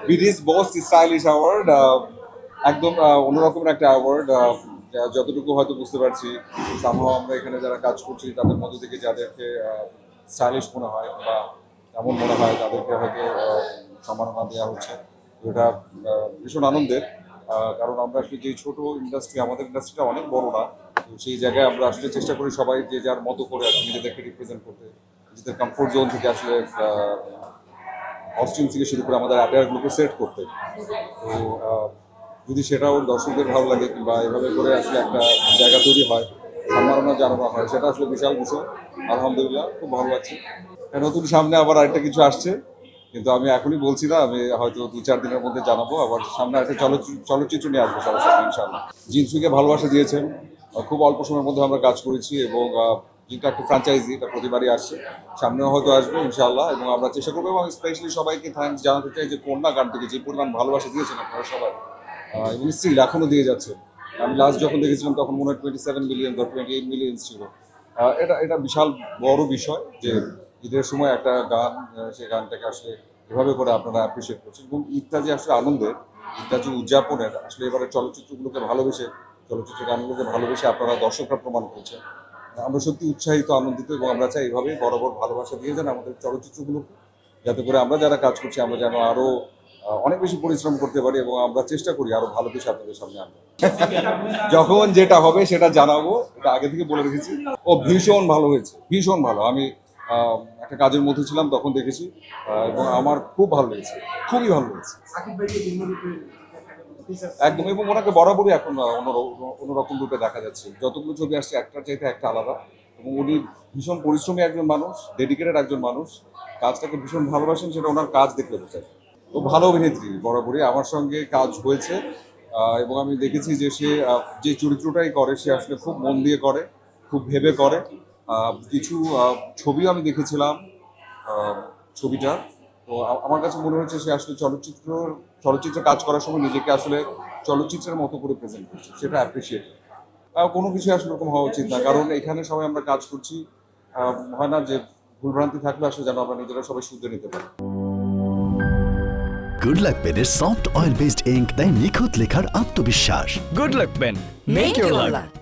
BDS most stylish award, একদম অন্যরকমের একটা অ্যাওয়ার্ড। যতটুকু হয়তো বুঝতে পারছি, সামহাও আমরা এখানে যারা কাজ করছি তাদের মধ্যে থেকে যাদেরকে স্টাইলিশ মনে হয় বা এমন মনে হয় তাদেরকে হয়তো সম্মাননা দেওয়া হচ্ছে। তো এটা ভীষণ আনন্দের, কারণ আমরা আসলে যে ছোট ইন্ডাস্ট্রি, আমাদের ইন্ডাস্ট্রিটা অনেক বড় না। তো সেই জায়গায় আমরা আসলে চেষ্টা করি সবাই যে যার মতো করে আসলে নিজেদেরকে রিপ্রেজেন্ট করতে, নিজেদের কমফোর্ট জোন থেকে আসলে কস্টিউম থেকে শুরু করে আমাদের অ্যাটায়ারগুলোকে সেট করতে। তো যদি সেটাও দর্শকদের ভালো লাগে কিংবা এভাবে করে আসলে একটা জায়গা তৈরি হয়, সম্মাননা জানানো হয়, সেটা আসলে বিশাল বিষয়। আলহামদুলিল্লাহ, খুব ভালো লাগছে। নতুন সামনে আবার আরেকটা কিছু আসছে, কিন্তু আমি এখনই বলছি না, আমি হয়তো 2-4 দিনের মধ্যে জানাবো। আবার সামনে একটা চলচ্চিত্র নিয়ে আসবো সবার সাথে ইনশাআল্লাহ। জিনসুকে ভালোবাসা দিয়েছেন, খুব অল্প সময়ের মধ্যে আমরা কাজ করেছি এবং যেটা একটা ফ্র্যাঞ্চাইজি, এটা প্রতিবারই আসছে, সামনেও হয়তো আসবে ইনশাআল্লাহ। এবং আমরা চেষ্টা করবো, এবং স্পেশালি সবাইকে থ্যাঙ্কস জানাতে চাই যে কন্যা গানটিকে যে পরিমাণ ভালোবাসা দিয়েছেন আপনারা সবাই, এবং স্টিল এখনও দিয়ে যাচ্ছে। আমি লাস্ট যখন দেখেছিলাম তখন মনে হয় 27 মিলিয়ন বা 28 মিলিয়ন ছিল। এটা এটা বিশাল বড় বিষয় যে ঈদের সময় একটা গান, সেই গানটাকে আসলে এভাবে করে আপনারা অ্যাপ্রিসিয়েট করছেন। এবং ঈদটা যে আসলে আনন্দের, ঈদটা যে উদযাপনের, আসলে এবারে চলচ্চিত্রগুলোকে ভালোবেসে, চলচ্চিত্রের গানগুলোকে ভালোবেসে আপনারা দর্শকরা প্রমাণ করছেন। আমরা সত্যি উৎসাহিত, আনন্দিত, এবং আমরা চাই এভাবেই বরাবর ভালোবাসা দিয়ে যান আমাদের চলচ্চিত্রগুলোকে, যাতে করে আমরা যারা কাজ করছি আমরা যেন আরও অনেক বেশি পরিশ্রম করতে পারি, এবং আমরা চেষ্টা করি আরও ভালো কিছু আপনাদের সামনে আনবো। যখন যেটা হবে সেটা জানাবো, এটা আগে থেকে বলে রেখেছি। ও ভীষণ ভালো হয়েছে, ভীষণ ভালো। আমি একটা কাজের মধ্যে ছিলাম তখন দেখেছি, এবং আমার খুব ভালো লেগেছে, খুবই ভালো লেগেছে একদম। এবং ওনাকে বরাবরই এখন অন্যরকম রূপে দেখা যাচ্ছে, যতগুলো ছবি আসছে একটার চাইতে একটা আলাদা। এবং উনি ভীষণ পরিশ্রমী একজন মানুষ, ডেডিকেটেড একজন মানুষ, কাজটাকে ভীষণ ভালোবাসেন, সেটা ওনার কাজ দেখলে বোঝা যায়। তো ভালো অভিনেত্রী, বরাবরই আমার সঙ্গে কাজ হয়েছে, এবং আমি দেখেছি যে সে যে চরিত্রটাই করে সে আসলে খুব মন দিয়ে করে, খুব ভেবে করে। কিছু ছবিও আমি দেখেছিলাম ছবিটা। তো আমার কাছে মনে হচ্ছে সে আসলে চলচ্চিত্রে কাজ করার সময় নিজেকে আসলে চলচ্চিত্রের মতো করে প্রেজেন্ট করছে, সেটা অ্যাপ্রিসিয়েট। কোনো কিছু আসলে এরকম হওয়া উচিত না, কারণ এখানে সবাই আমরা কাজ করছি, হয় না যে ভুলভ্রান্তি থাকলে আসলে যেন আমরা নিজেরা সবাই শুধরে নিতে পারি। গুড লাক পেনের সফট অয়েল বেসড ইঙ্ক দেয় নিখুঁত লেখার আত্মবিশ্বাস। Good luck pen, make your lakh.